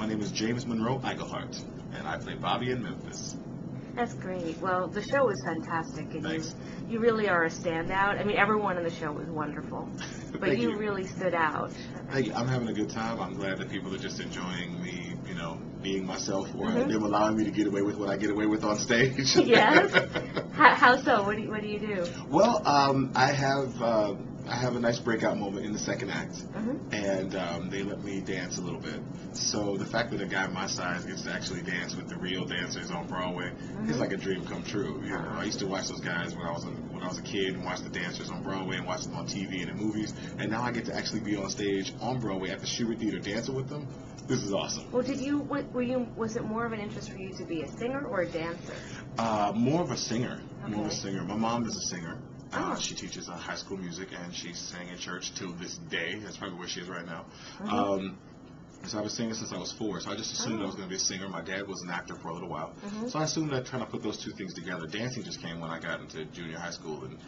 My name is James Monroe Inglehart, and I play Bobby in Memphis. That's great. Well, the show was fantastic, and Thanks. you really are a standout. I mean, everyone in the show was wonderful, but you really stood out. Thank you. I'm having a good time. I'm glad that people are just enjoying me, being myself, or them allowing me to get away with what I get away with on stage. Yes. How so? What do you do? Well, I have a nice breakout moment in the second act, and they let me dance a little bit. So the fact that a guy my size gets to actually dance with the real dancers on Broadway is like a dream come true. I used to watch those guys when I was a kid and watch the dancers on Broadway and watch them on TV and in movies, and now I get to actually be on stage on Broadway at the Shubert Theater dancing with them. This is awesome. Well, was it more of an interest for you to be a singer or a dancer? More of a singer. Okay. More of a singer. My mom is a singer. She teaches high school music, and she sang in church till this day. That's probably where she is right now. So I was singing since I was 4, so I just assumed I was going to be a singer. My dad was an actor for a little while, so I assumed that trying to put those two things together. Dancing just came when I got into junior high school, and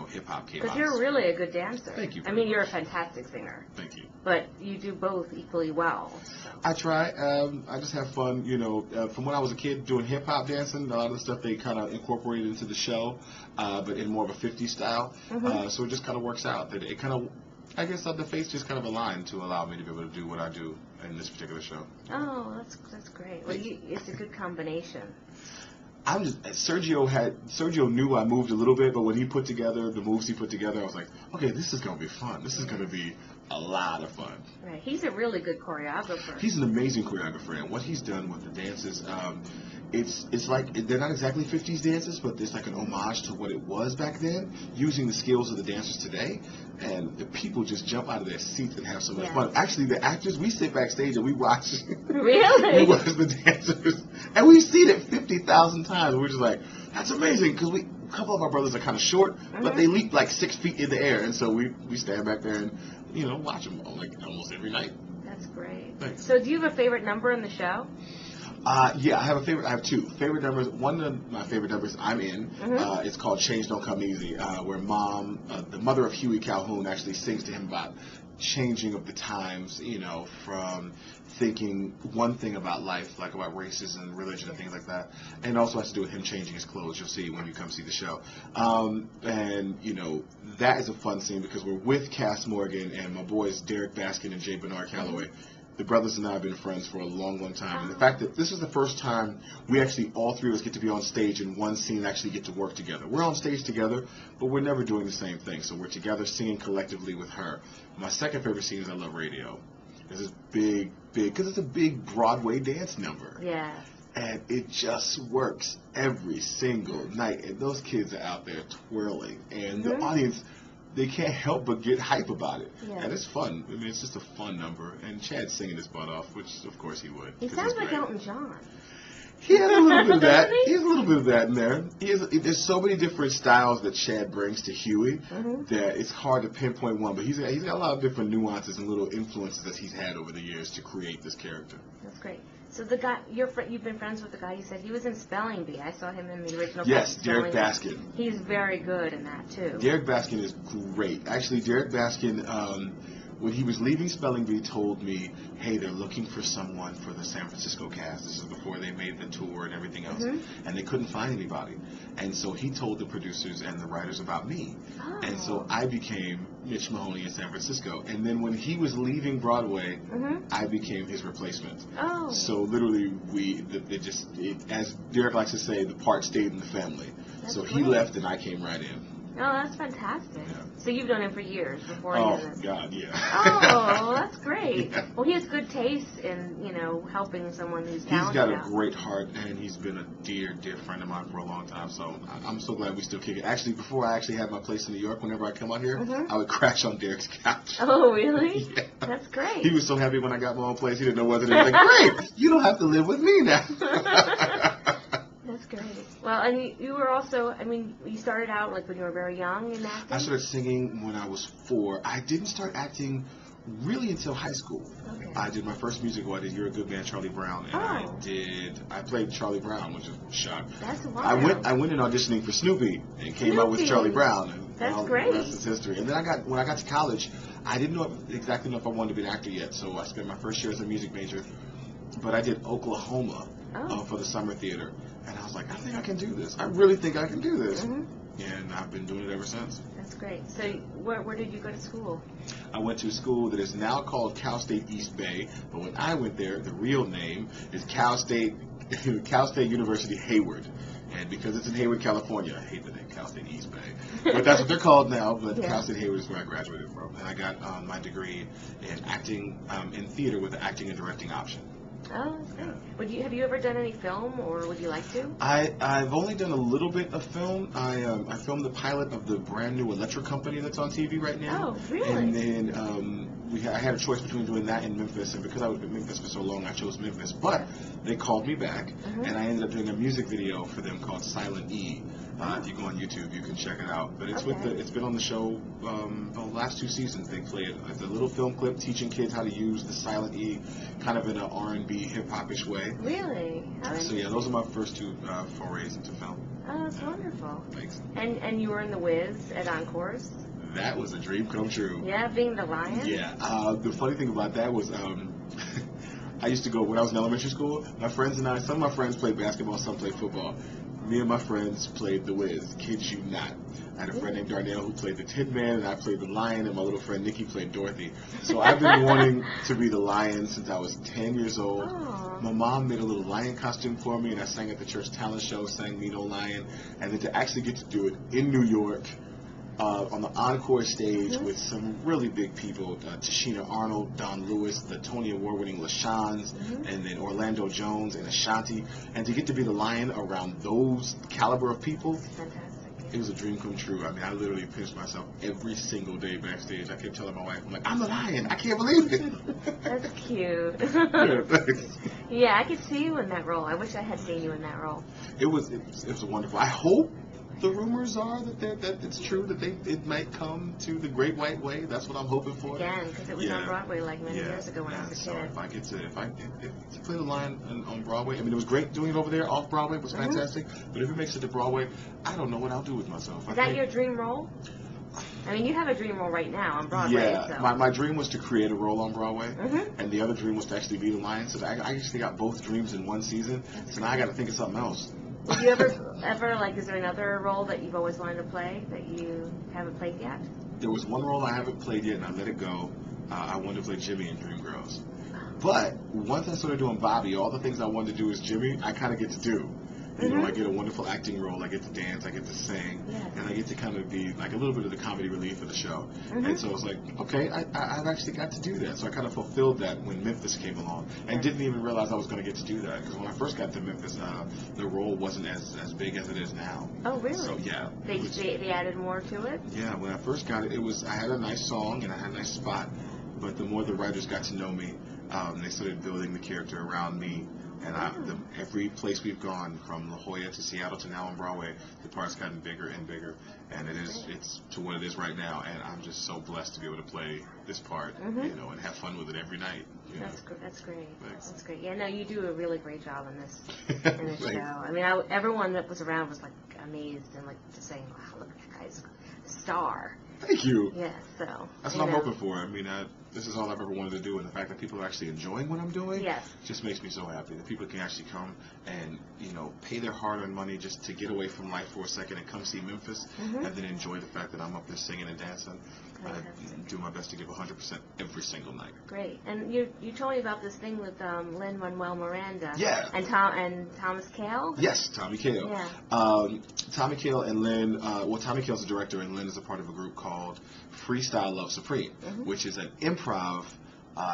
hip-hop came out. Because you're really a good dancer. Thank you. I mean, you're a fantastic singer. Thank you. But you do both equally well. So. I try. I just have fun. From when I was a kid doing hip-hop dancing, a lot of the stuff they kind of incorporated into the show, but in more of a 50s style. So it just kind of works out. That it kind of, I guess, the fates just kind of aligned to allow me to be able to do what I do in this particular show. Oh, that's great. Well, it's a good combination. Sergio knew I moved a little bit, but when he put together the moves he put together, I was like, okay, this is going to be fun. This is going to be a lot of fun. Right. He's a really good choreographer. He's an amazing choreographer, and what he's done with the dances, it's like they're not exactly 50s dances, but there's like an homage to what it was back then, using the skills of the dancers today, and the people just jump out of their seats and have so much fun. Actually, the actors, we sit backstage and we watch. Really? We watch the dancers, and we've seen it 50,000 times. We're just like, that's amazing, because a couple of our brothers are kind of short, but they leap like 6 feet in the air, and so we stand back there and watch them like almost every night. That's great. Thanks. So, do you have a favorite number in the show? Yeah, I have two favorite numbers. One of my favorite numbers I'm in. It's called "Change Don't Come Easy," where Mom, the mother of Huey Calhoun, actually sings to him about changing of the times. From thinking one thing about life, like about racism and religion and things like that, and also has to do with him changing his clothes. You'll see when you come see the show. And that is a fun scene because we're with Cass Morgan and my boys Derek Baskin and Jay Bernard Calloway. The brothers and I have been friends for a long, long time. And the fact that this is the first time we actually, all three of us, get to be on stage in one scene and actually get to work together. We're on stage together, but we're never doing the same thing. So we're together singing collectively with her. My second favorite scene is I Love Radio. It's this big, because it's a big Broadway dance number. Yeah. And it just works every single night. And those kids are out there twirling. And the audience, they can't help but get hype about it. Yeah. And it's fun. I mean, it's just a fun number. And Chad's singing his butt off, which, of course, he would. He sounds like Elton John. He has a little bit of that. He has a little bit of that in there. There's so many different styles that Chad brings to Huey that it's hard to pinpoint one. But he's got a lot of different nuances and little influences that he's had over the years to create this character. That's great. So the guy, you've been friends with the guy you said he was in Spelling Bee. I saw him in the original. Yes, Derek Baskin. He's very good in that too. Derek Baskin is great. Actually, Derek Baskin, when he was leaving Spelling Bee, told me, hey, they're looking for someone for the San Francisco cast. This is before they made the tour and everything else. And they couldn't find anybody. And so he told the producers and the writers about me. Oh. And so I became Mitch Mahoney in San Francisco. And then when he was leaving Broadway, I became his replacement. Oh. So literally, as Derek likes to say, the part stayed in the family. That's so great. He left and I came right in. Oh, that's fantastic. Yeah. So you've known him for years before. God, yeah. Oh, that's great. Yeah. Well, he has good taste in, helping someone who's talented. He's got a great heart, and he's been a dear, dear friend of mine for a long time. So I'm so glad we still kick it. Actually, before I actually had my place in New York, whenever I come out here, I would crash on Derek's couch. Oh, really? Yeah. That's great. He was so happy when I got my own place. He didn't know whether to. He was like, great, you don't have to live with me now. That's great. Well, and you were also, you started out like when you were very young in acting? I started singing when I was 4. I didn't start acting really until high school. Okay. I did my first musical. I did You're a Good Man, Charlie Brown. And I played Charlie Brown, which was a shock. That's wild. I went in auditioning for Snoopy and came out with Charlie Brown. And that's great. The rest is history. And then when I got to college, I didn't exactly know if I wanted to be an actor yet. So I spent my first year as a music major but I did Oklahoma Oh. for the summer theater. And I was like, I think I can do this. I really think I can do this. Mm-hmm. And I've been doing it ever since. That's great. So where did you go to school? I went to a school that is now called Cal State East Bay, but when I went there, the real name is Cal State University Hayward. And because it's in Hayward, California, I hate the name Cal State East Bay, but that's what they're called now. But Yeah. Cal State Hayward is where I graduated from, and I got my degree in acting in theater with an acting and directing option. Oh, that's great. Have you ever done any film, or would you like to? I've only done a little bit of film. I filmed the pilot of the brand new electric company that's on TV right now. Oh, really? And then I had a choice between doing that and Memphis, and because I was in Memphis for so long, I chose Memphis. But they called me back, and I ended up doing a music video for them called Silent E. If you go on YouTube, you can check it out. But it's it's been on the show the last 2 seasons. They play it. It's a little film clip teaching kids how to use the Silent E, kind of in an R&B, hip-hop-ish way. Really? So yeah, those are my first 2 forays into film. Oh, that's wonderful. Thanks. And you were in The Wiz at Encores? That was a dream come true. Yeah, being the lion? Yeah. The funny thing about that was I used to go, when I was in elementary school, my friends and I, some of my friends played basketball, some played football. Me and my friends played The Wiz, kid you not. I had a friend named Darnell who played the Tin Man, and I played the Lion, and my little friend Nikki played Dorothy. So I've been wanting to be the Lion since I was 10 years old. Aww. My mom made a little lion costume for me, and I sang at the church talent show, sang Me No Lion, and then to actually get to do it in New York, on the Encore stage with some really big people, Tashina Arnold, Don Lewis, the Tony Award-winning LaShans, and then Orlando Jones and Ashanti, and to get to be the Lion around those caliber of people, Fantastic. it was a dream come true. I mean, I literally pinched myself every single day backstage. I kept telling my wife, I'm like, I'm the Lion. I can't believe it. That's cute. Yeah, thanks. Yeah, I could see you in that role. I wish I had seen you in that role. It was wonderful. I hope the rumors are that it's true, that it might come to the Great White Way. That's what I'm hoping for. Again, because it was on Broadway like many years ago when I was a so kid. if I get to play the Lion on Broadway, I mean, it was great doing it over there off Broadway. It was fantastic. But if it makes it to Broadway, I don't know what I'll do with myself. Is that your dream role? I mean, you have a dream role right now on Broadway. Yeah, so. my dream was to create a role on Broadway, and the other dream was to actually be the Lion. So I actually got both dreams in one season. So now I got to think of something else. Did you ever like, is there another role that you've always wanted to play that you haven't played yet? There was one role I haven't played yet, and I let it go. I wanted to play Jimmy in Dreamgirls. But once I started doing Bobby, all the things I wanted to do as Jimmy, I kind of get to do. You know, I get a wonderful acting role. I get to dance. I get to sing. And I get to kind of be like a little bit of the comedy relief of the show. And so I was like, okay, I've actually got to do that. So I kind of fulfilled that when Memphis came along. And didn't even realize I was going to get to do that. Because when I first got to Memphis, the role wasn't as big as it is now. Oh, really? So, yeah. They added more to it? Yeah, when I first got it, I had a nice song and I had a nice spot. But the more the writers got to know me, they started building the character around me. And every place we've gone, from La Jolla to Seattle to now on Broadway, the part's gotten bigger and bigger. And it's to what it is right now. And I'm just so blessed to be able to play this part, you know, and have fun with it every night. That's great. Thanks. That's great. Yeah, no, you do a really great job in this show. I mean, everyone that was around was like amazed and like just saying, "Wow, look, that guy's a star." Thank you. Yeah, so that's what I'm hoping for. I mean, this is all I've ever wanted to do, and the fact that people are actually enjoying what I'm doing just makes me so happy. That people can actually come and, you know, pay their hard-earned money just to get away from life for a second and come see Memphis, and then enjoy the fact that I'm up there singing and dancing. I do my best to give 100% every single night. Great. And you told me about this thing with Lin-Manuel Miranda. Yeah. And Thomas Kail? Yes, Tommy Kail. Yeah. Tommy Kail and Lin, Tommy Kail's a director, and Lin is a part of a group called Freestyle Love Supreme, which is an improv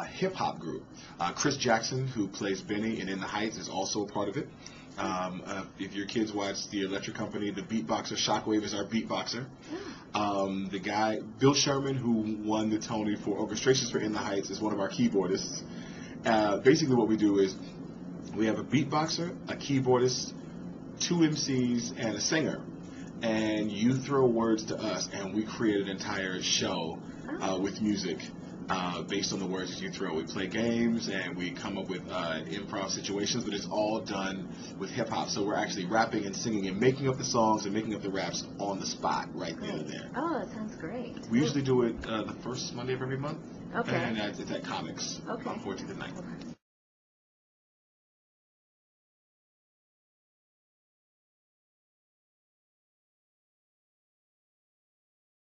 hip-hop group. Chris Jackson, who plays Benny in the Heights, is also a part of it. If your kids watch The Electric Company, the beatboxer Shockwave is our beatboxer. The guy, Bill Sherman, who won the Tony for orchestrations for In the Heights, is one of our keyboardists. Basically what we do is we have a beatboxer, a keyboardist, 2 MCs, and a singer. And you throw words to us, and we create an entire show with music based on the words that you throw. We play games, and we come up with improv situations, but it's all done with hip-hop. So we're actually rapping and singing and making up the songs and making up the raps on the spot right then and there. Oh, that sounds great. We usually do it the first Monday of every month. Okay. And it's at Comics on 14th and 9th.